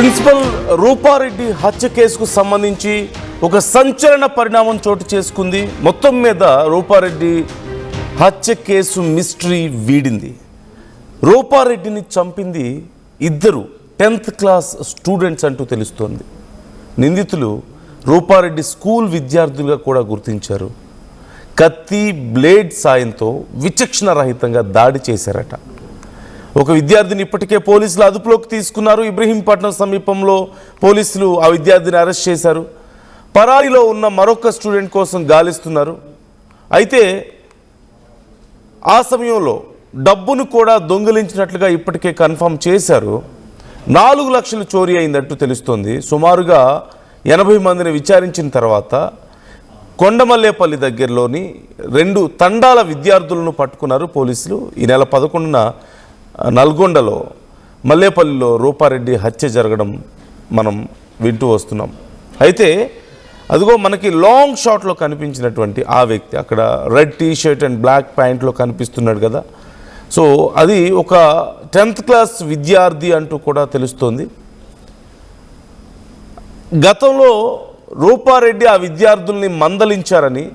Principal Rupa Reddy హత్య కేసుకు సంబంధించి ఒక సంచలన పరిణామం చోటు చేసుకుంది. మొత్తం మీద రూపారెడ్డి హత్య కేసు మిస్టరీ వీడింది. రూపారెడ్డిని చంపింది ఇద్దరు 10th క్లాస్ స్టూడెంట్స్ అంటూ తెలుస్తోంది. నిందితులు రూపారెడ్డి స్కూల్ విద్యార్థులుగా కూడా గుర్తించారు. కత్తి బ్లేడ్ సాయంతో విచక్షణ రహితంగా దాడి చేశారట. ఒక విద్యార్థిని ఇప్పటికే పోలీసులు అదుపులోకి తీసుకున్నారు. ఇబ్రహీంపట్నం సమీపంలో పోలీసులు ఆ విద్యార్థిని అరెస్ట్ చేశారు. పరారీలో ఉన్న మరొక స్టూడెంట్ కోసం గాలిస్తున్నారు. అయితే ఆ సమయంలో డబ్బును కూడా దొంగిలించినట్లుగా ఇప్పటికే కన్ఫర్మ్ చేశారు. 4 లక్షలు చోరీ అయిందంటూ తెలుస్తోంది. సుమారుగా 80 మందిని విచారించిన తర్వాత కొండమల్లేపల్లి దగ్గరలోని 2 తండాల విద్యార్థులను పట్టుకున్నారు పోలీసులు. ఈ నెల 11న నల్గొండలో మల్లేపల్లిలో రూపారెడ్డి హత్య జరగడం మనం వింటూ వస్తున్నాం. అయితే అదిగో మనకి లాంగ్ షాట్లో కనిపించినటువంటి ఆ వ్యక్తి అక్కడ red T shirt and black ప్యాంట్లో కనిపిస్తున్నాడు కదా. సో అది ఒక 10th క్లాస్ విద్యార్థి అంటూ కూడా తెలుస్తోంది. గతంలో రూపారెడ్డి ఆ విద్యార్థుల్ని మందలించారని,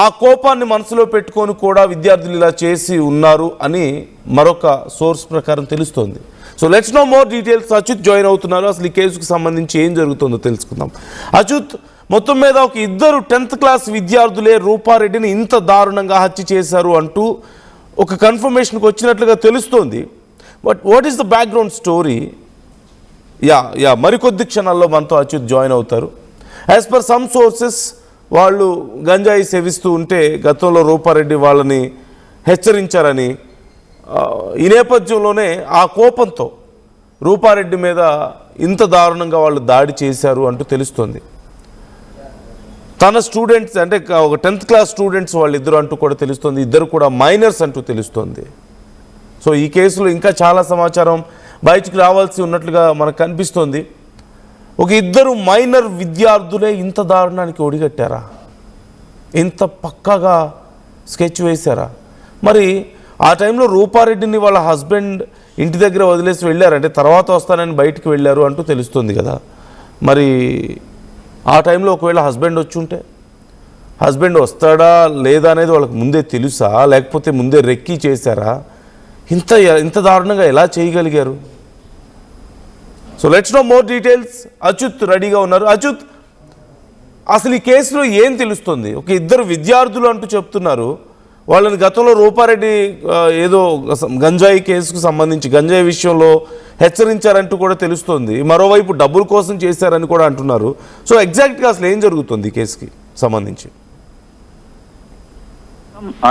ఆ కోపాన్ని మనసులో పెట్టుకొని కూడా విద్యార్థులు ఇలా చేసి ఉన్నారు అని మరొక సోర్స్ ప్రకారం తెలుస్తోంది. So let's know more details. Achyut join అవుతున్నారు. అసలు ఈ కేసుకు సంబంధించి ఏం జరుగుతుందో తెలుసుకుందాం. అచ్యుత్, మొత్తం మీద ఒక ఇద్దరు 10th క్లాస్ విద్యార్థులే రూపారెడ్డిని ఇంత దారుణంగా హత్య చేశారు అంటూ ఒక కన్ఫర్మేషన్కి వచ్చినట్లుగా తెలుస్తోంది. But what is the background story? మరికొద్ది క్షణాల్లో మనతో అచ్యుత్ జాయిన్ అవుతారు. యాజ్ పర్ సమ్ సోర్సెస్ వాళ్ళు గంజాయి సేవిస్తూ ఉంటే గతంలో రూపారెడ్డి వాళ్ళని హెచ్చరించారని, ఈ నేపథ్యంలోనే ఆ కోపంతో రూపారెడ్డి మీద ఇంత దారుణంగా వాళ్ళు దాడి చేశారు అంటూ తెలుస్తోంది. తన స్టూడెంట్స్ అంటే ఒక 10th క్లాస్ స్టూడెంట్స్ వాళ్ళిద్దరు అంటూ కూడా తెలుస్తోంది. ఇద్దరు కూడా మైనర్స్ అంటూ తెలుస్తోంది. సో ఈ కేసులో ఇంకా చాలా సమాచారం బయటికి రావాల్సి ఉన్నట్లుగా మనకు కనిపిస్తోంది. ఒక ఇద్దరు మైనర్ విద్యార్థులే ఇంత దారుణానికి ఒడిగట్టారా? ఇంత పక్కాగా స్కెచ్ వేశారా? మరి ఆ టైంలో రూపారెడ్డిని వాళ్ళ హస్బెండ్ ఇంటి దగ్గర వదిలేసి వెళ్ళారంటే తర్వాత వస్తానని బయటికి వెళ్ళారు అంటూ తెలుస్తుంది కదా. మరి ఆ టైంలో ఒకవేళ హస్బెండ్ వచ్చి ఉంటే, హస్బెండ్ వస్తాడా లేదా అనేది వాళ్ళకి ముందే తెలుసా, లేకపోతే ముందే రెక్కీ చేశారా? ఇంత దారుణంగా ఎలా చేయగలిగారు? So let's know more details. Achyut రెడీగా ఉన్నారు. అచ్యుత్, అసలు ఈ కేసులో ఏం తెలుస్తుంది? ఒక ఇద్దరు విద్యార్థులు అంటూ చెప్తున్నారు. వాళ్ళని గతంలో రూపారెడ్డి ఏదో గంజాయి కేసుకు సంబంధించి గంజాయి విషయంలో హెచ్చరించారంటూ కూడా తెలుస్తోంది. మరోవైపు డబ్బుల కోసం చేశారని కూడా అంటున్నారు. సో ఎగ్జాక్ట్గా అసలు ఏం జరుగుతుంది ఈ కేసుకి సంబంధించి?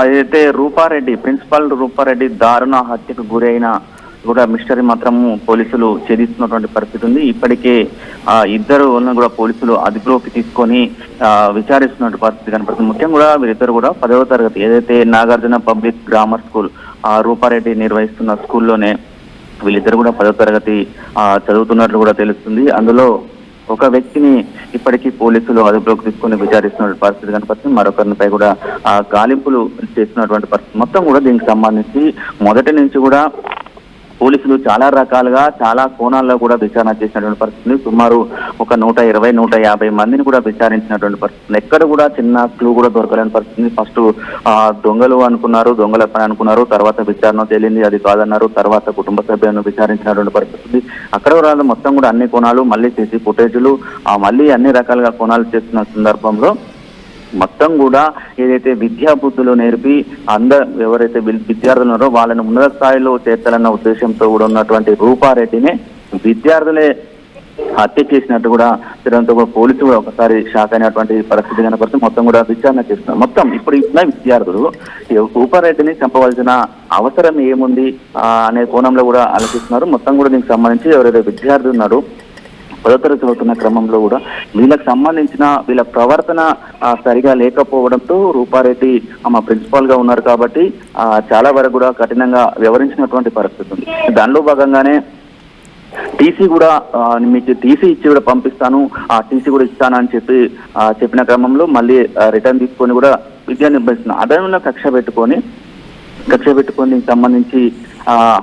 అయితే రూపారెడ్డి, ప్రిన్సిపల్ రూపారెడ్డి దారుణ హత్యకు గురైన కూడా మిస్టరీ మాత్రము పోలీసులు ఛేదిస్తున్నటువంటి పరిస్థితి ఉంది. ఇప్పటికే ఇద్దరు కూడా పోలీసులు అదుపులోకి తీసుకొని విచారిస్తున్నటువంటి పరిస్థితి కనపడుతుంది. ముఖ్యంగా కూడా వీరిద్దరు కూడా 10వ తరగతి ఏదైతే Nagarjuna public grammar school Rupa Reddy నిర్వహిస్తున్న స్కూల్లోనే వీళ్ళిద్దరు కూడా 10వ తరగతి చదువుతున్నట్లు కూడా తెలుస్తుంది. అందులో ఒక వ్యక్తిని ఇప్పటికీ పోలీసులు అదుపులోకి తీసుకుని విచారిస్తున్న పరిస్థితి కనపడుతుంది. మరొకరిపై కూడా గాలింపులు చేస్తున్నటువంటి పరిస్థితి. మొత్తం కూడా దీనికి సంబంధించి మొదటి నుంచి కూడా పోలీసులు చాలా రకాలుగా చాలా కోణాల్లో కూడా విచారణ చేసినటువంటి పరిస్థితి. సుమారు ఒక 120-150 మందిని కూడా విచారించినటువంటి పరిస్థితి. ఎక్కడ కూడా చిన్న క్లూ కూడా దొరకలేని పరిస్థితి. ఫస్ట్ దొంగలు అనుకున్నారు, దొంగల పని అనుకున్నారు. తర్వాత విచారణ తేలింది అది కాదన్నారు. తర్వాత కుటుంబ సభ్యులను విచారించినటువంటి పరిస్థితి. అక్కడ కూడా మొత్తం కూడా అన్ని కోణాలు, మళ్ళీ సీసీ ఫుటేజీలు, మళ్ళీ అన్ని రకాలుగా కోణాలు చేస్తున్న సందర్భంలో మొత్తం కూడా ఏదైతే విద్యా బుద్ధులు నేర్పి ఎవరైతే విద్యార్థులు ఉన్నారో వాళ్ళని ఉన్నత స్థాయిలో చేర్చాలన్న ఉద్దేశంతో కూడా ఉన్నటువంటి రూపారెడ్డిని విద్యార్థులే హత్య చేసినట్టు కూడా తిరంతో పోలీసులు కూడా ఒకసారి షాక్ అయినటువంటి పరిస్థితి కనపడుతుంది. మొత్తం కూడా విచారణ చేస్తున్నారు. మొత్తం ఇప్పుడు ఉన్న విద్యార్థులు రూపారెడ్డిని చంపవలసిన అవసరం ఏముంది అనే కోణంలో కూడా ఆలోచిస్తున్నారు. మొత్తం కూడా దీనికి సంబంధించి ఎవరైతే విద్యార్థులు ఉన్నారో 10వ తరగతి చదువుతున్న క్రమంలో కూడా వీళ్ళకి సంబంధించిన వీళ్ళ ప్రవర్తన సరిగా లేకపోవడంతో రూపారెడ్డి ప్రిన్సిపాల్ గా ఉన్నారు కాబట్టి చాలా వరకు కూడా కఠినంగా వ్యవహరించినటువంటి పరిస్థితి ఉంది. దానిలో భాగంగానే టీసీ కూడా మీకు టీసీ ఇచ్చి కూడా పంపిస్తాను, ఆ టీసీ కూడా ఇస్తానని చెప్పిన క్రమంలో మళ్ళీ రిటర్న్ తీసుకొని కూడా విద్యా నిర్వహిస్తున్నారు. అదనంలో కక్ష పెట్టుకొని దీనికి సంబంధించి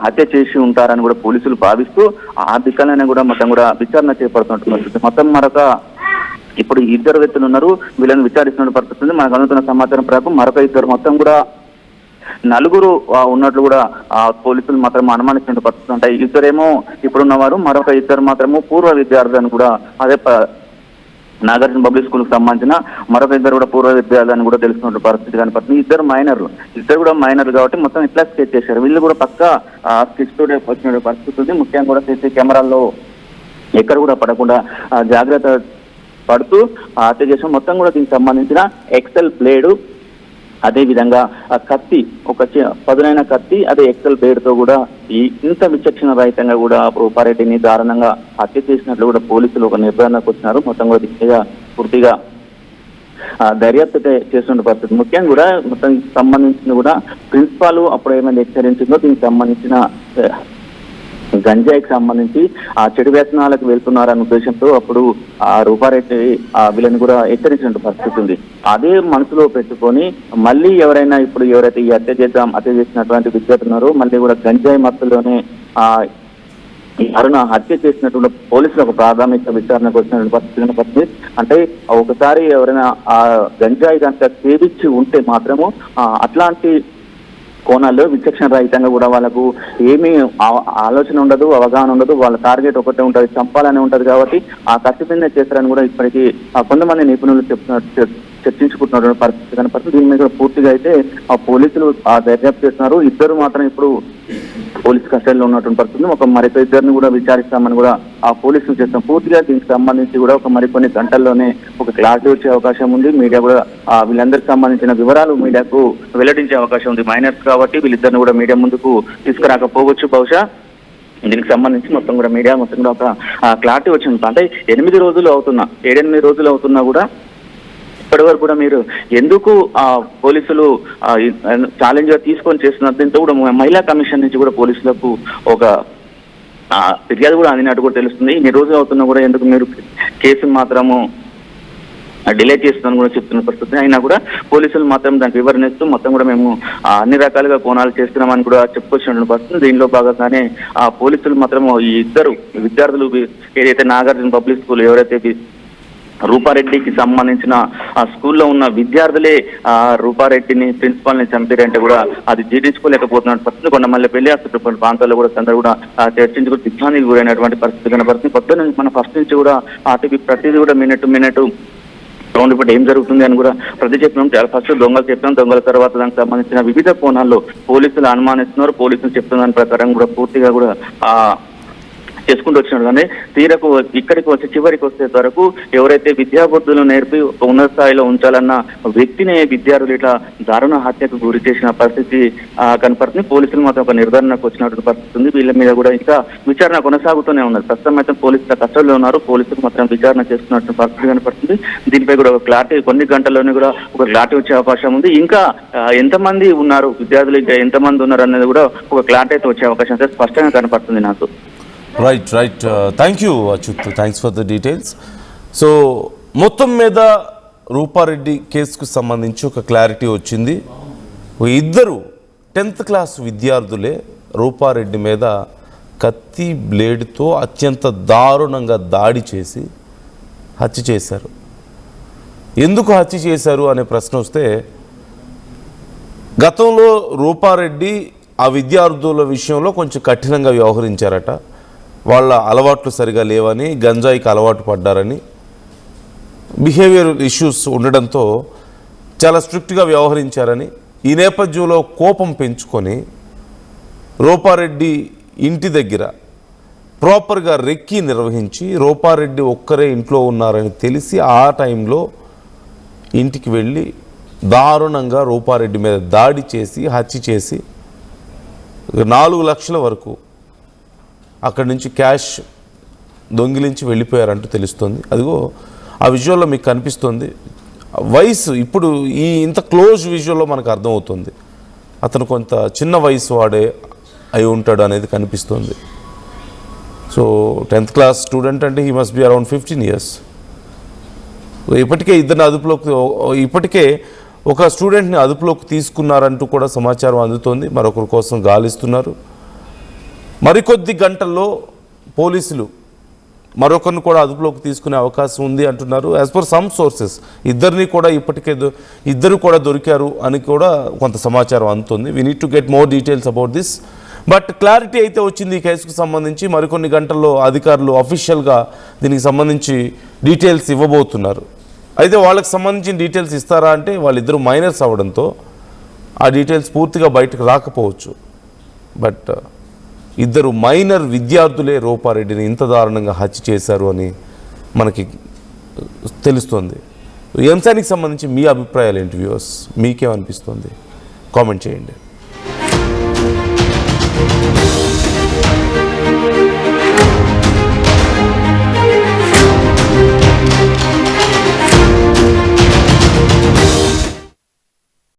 హత్య చేసి ఉంటారని కూడా పోలీసులు భావిస్తూ ఆ దిక్కలనే కూడా మొత్తం కూడా విచారణ చేపడుతున్నట్టు మొత్తం మరొక ఇప్పుడు ఇద్దరు వ్యక్తులు ఉన్నారు, వీళ్ళని విచారిస్తున్న పరిస్థితి ఉంది. మనకు అందుతున్న సమాచారం ప్రకారం మరొక ఇద్దరు మొత్తం కూడా నలుగురు ఉన్నట్లు కూడా పోలీసులు మాత్రం అనుమానిస్తున్న పరిస్థితి ఉంటాయి. ఇద్దరేమో ఇప్పుడున్నవారు, మరొక ఇద్దరు మాత్రము పూర్వ విద్యార్థులను కూడా అదే నాగార్జున పబ్లిక్ స్కూల్ కు సంబంధించిన మరొక ఇద్దరు కూడా పూర్వ విద్యార్థులను కూడా తెలుసుకున్న పరిస్థితి కనపడుతుంది. ఇద్దరు కూడా మైనర్లు కాబట్టి మొత్తం ఇట్లా స్కెచ్ చేశారు. వీళ్ళు కూడా పక్క స్కెచ్ తోటే వచ్చిన పరిస్థితి ఉంది. ముఖ్యంగా కూడా సీసీ కెమెరాల్లో ఎక్కడ కూడా పడకుండా జాగ్రత్త పడుతూ హత్య చేసిన మొత్తం కూడా దీనికి సంబంధించిన ఎక్సెల్ బ్లేడు, అదే విధంగా కత్తి, ఒక పదునైన కత్తి, అదే ఎక్సెల్ బ్లేడ్ తో కూడా ఇంత విచక్షణ రహితంగా కూడా రూపారెడ్డిని దారుణంగా హత్య చేసినట్లు కూడా పోలీసులు ఒక నిర్ధారణకు వచ్చినారు. మొత్తం కూడా దిశగా పూర్తిగా దర్యాప్తు చేస్తున్న పరిస్థితి. ముఖ్యంగా కూడా మొత్తం సంబంధించిన కూడా ప్రిన్సిపాల్ అప్పుడు ఏమైనా హెచ్చరించిందో దీనికి సంబంధించిన గంజాయికి సంబంధించి చెడు వ్యసనాలకు వెళ్తున్నారన్న ఉద్దేశంతో అప్పుడు రూపారెడ్డి వీళ్ళని కూడా హెచ్చరించిన పరిస్థితి ఉంది. అదే మనసులో పెట్టుకొని మళ్ళీ ఎవరైతే ఈ హత్య చేసినటువంటి విద్యార్థులు ఉన్నారో మళ్ళీ కూడా గంజాయి మత్తులోనే అరుణ హత్య చేసినటువంటి పోలీసులు ఒక ప్రాథమిక విచారణకు వచ్చినటువంటి పరిస్థితి. అంటే ఒకసారి ఎవరైనా ఆ గంజాయి కనుక సేవించి ఉంటే మాత్రము అట్లాంటి కోణాల్లో విచక్షణ రహితంగా కూడా వాళ్ళకు ఏమీ ఆలోచన ఉండదు, అవగాహన ఉండదు. వాళ్ళ టార్గెట్ ఒకటే ఉంటుంది, చంపాలని ఉంటది. కాబట్టి ఆ కసిపిందే చేస్తారని కూడా ఇప్పటికీ కొంతమంది నిపుణులు చర్చించుకుంటున్నటువంటి పరిస్థితి కనపడుతుంది. దీని మీద పూర్తిగా అయితే పోలీసులు దర్యాప్తు చేస్తున్నారు. ఇద్దరు మాత్రం ఇప్పుడు పోలీసు కస్టడీలో ఉన్నటువంటి పరిస్థితి. ఒక మరొక ఇద్దరిని కూడా విచారిస్తామని కూడా పోలీసులు చేస్తాం. పూర్తిగా దీనికి సంబంధించి కూడా ఒక మరికొన్ని గంటల్లోనే ఒక క్లారిటీ వచ్చే అవకాశం ఉంది. మీడియా కూడా వీళ్ళందరికి సంబంధించిన వివరాలు మీడియాకు వెల్లడించే అవకాశం ఉంది. మైనర్స్ కాబట్టి వీళ్ళిద్దరిని కూడా మీడియా ముందుకు తీసుకురాకపోవచ్చు బహుశా. దీనికి సంబంధించి మొత్తం కూడా మీడియా మొత్తం కూడా ఒక క్లారిటీ వచ్చింది. అంటే 7-8 రోజులు అవుతున్నా కూడా ఇప్పటి వరకు కూడా మీరు ఎందుకు పోలీసులు ఛాలెంజ్ గా తీసుకొని చేస్తున్నారు. దీంతో కూడా మహిళా కమిషన్ నుంచి కూడా పోలీసులకు ఒక ఫిర్యాదు కూడా అందినట్టు కూడా తెలుస్తుంది. ఇన్ని రోజులు అవుతున్నా కూడా ఎందుకు మీరు కేసును మాత్రము డిలే చేస్తుందని కూడా చెప్తున్న పరిస్థితి. అయినా కూడా పోలీసులు మాత్రం దానికి వివరణ ఇస్తూ మొత్తం కూడా మేము అన్ని రకాలుగా కోణాలు చేస్తున్నామని కూడా చెప్పుకొచ్చినటువంటి పరిస్థితి. దీనిలో భాగంగానే పోలీసులు మాత్రం ఈ ఇద్దరు విద్యార్థులు ఏదైతే నాగార్జున పబ్లిక్ స్కూల్ ఎవరైతే రూపారెడ్డికి సంబంధించిన ఆ స్కూల్లో ఉన్న విద్యార్థులే రూపారెడ్డిని ప్రిన్సిపాల్ ని చంపారంటే కూడా అది జీర్ణించుకోలేకపోతున్న పరిస్థితి. కొండమల్లి పెళ్లి హాస్పిటల్ ప్రాంతాల్లో కూడా అందరూ కూడా చర్చించుకుని దిగ్భ్రాంతికి గురైనటువంటి పరిస్థితి కనపడుతుంది. పొద్దున్న నుంచి మన ఫస్ట్ నుంచి కూడా ఆర్టీవీ ప్రతిదీ కూడా మినిట్ రౌండ్ ఇప్పుడు ఏం జరుగుతుంది అని కూడా ప్రతి చెప్పినాం. ఫస్ట్ దొంగలు చెప్పినాం, దొంగల తర్వాత దానికి సంబంధించిన వివిధ కోణాల్లో పోలీసులు అనుమానిస్తున్నారు. పోలీసులు చెప్తున్న దాని ప్రకారం కూడా పూర్తిగా కూడా చేసుకుంటూ వచ్చినాడు. కానీ తీరకు ఇక్కడికి వచ్చి చివరికి వచ్చే వరకు ఎవరైతే విద్యాబుద్ధులు నేర్పి ఉన్నత స్థాయిలో ఉంచాలన్న వ్యక్తిని విద్యార్థులు ఇట్లా దారుణ హత్యకు గురి చేసిన పరిస్థితి కనపడుతుంది. పోలీసులు మాత్రం ఒక నిర్ధారణకు వచ్చినటువంటి పరిస్థితి ఉంది. వీళ్ళ మీద కూడా ఇంకా విచారణ కొనసాగుతూనే ఉన్నది. ప్రస్తుతం అయితే పోలీసుల కస్టడీలో ఉన్నారు. పోలీసులు మాత్రం విచారణ చేస్తున్నటువంటి పరిస్థితి కనపడుతుంది. దీనిపై కూడా ఒక క్లారిటీ కొన్ని గంటల్లోనే కూడా ఒక క్లారిటీ వచ్చే అవకాశం ఉంది. ఇంకా ఎంతమంది ఉన్నారు విద్యార్థులు, ఇంకా ఎంతమంది ఉన్నారు అనేది కూడా ఒక క్లారిటీ అయితే వచ్చే అవకాశం అయితే స్పష్టంగా కనపడుతుంది నాకు. Right thank you Achyut, thanks for the details. So మొత్తం మీద రూపారెడ్డి కేసుకు సంబంధించి ఒక క్లారిటీ వచ్చింది. ఇద్దరు 10th క్లాస్ విద్యార్థులే రూపారెడ్డి మీద కత్తి బ్లేడ్తో అత్యంత దారుణంగా దాడి చేసి హత్య చేశారు. ఎందుకు హత్య చేశారు అనే ప్రశ్న వస్తే, గతంలో రూపారెడ్డి ఆ విద్యార్థుల విషయంలో కొంచెం కఠినంగా వ్యవహరించారట. వాళ్ళ అలవాట్లు సరిగా లేవని, గంజాయికి అలవాటు పడ్డారని, బిహేవియర్ ఇష్యూస్ ఉండడంతో చాలా స్ట్రిక్ట్గా వ్యవహరించారని, ఈ నేపథ్యంలో కోపం పెంచుకొని రూపారెడ్డి ఇంటి దగ్గర ప్రాపర్గా రెక్కీ నిర్వహించి రూపారెడ్డి ఒక్కరే ఇంట్లో ఉన్నారని తెలిసి ఆ టైంలో ఇంటికి వెళ్ళి దారుణంగా రూపారెడ్డి మీద దాడి చేసి హత్య చేసి 4 లక్షల వరకు అక్కడి నుంచి క్యాష్ దొంగిలించి వెళ్ళిపోయారంటూ తెలుస్తుంది. అదిగో ఆ విజువల్లో మీకు కనిపిస్తుంది. వయసు ఇప్పుడు ఇంత క్లోజ్ విజువల్లో మనకు అర్థమవుతుంది అతను కొంత చిన్న వయసు వాడే అయి ఉంటాడు అనేది కనిపిస్తుంది. సో 10th క్లాస్ స్టూడెంట్ అంటే he must be around 15 years. ఇప్పటికే ఒక స్టూడెంట్ని అదుపులోకి తీసుకున్నారంటూ కూడా సమాచారం అందుతోంది. మరొకరి కోసం గాలిస్తున్నారు. మరికొద్ది గంటల్లో పోలీసులు మరొకరిని కూడా అదుపులోకి తీసుకునే అవకాశం ఉంది అంటున్నారు. యాజ్ పర్ సమ్ సోర్సెస్ ఇద్దరు కూడా దొరికారు అని కూడా కొంత సమాచారం అందుతుంది. We need to get more details about this. But clarity అయితే వచ్చింది ఈ కేసుకు సంబంధించి. మరికొన్ని గంటల్లో అధికారులు అఫీషియల్గా దీనికి సంబంధించి డీటెయిల్స్ ఇవ్వబోతున్నారు. అయితే వాళ్ళకి సంబంధించిన డీటెయిల్స్ ఇస్తారా అంటే వాళ్ళిద్దరూ మైనర్స్ అవ్వడంతో ఆ డీటెయిల్స్ పూర్తిగా బయటకు రాకపోవచ్చు. బట్ ఇద్దరు మైనర్ విద్యార్థులే రూపారెడ్డిని ఇంత దారుణంగా హత్య చేశారు అని మనకి తెలుస్తుంది. ఈ అంశానికి సంబంధించి మీ అభిప్రాయాలు ఏంటి వ్యూవర్స్? మీకేమనిపిస్తుంది? కామెంట్ చేయండి.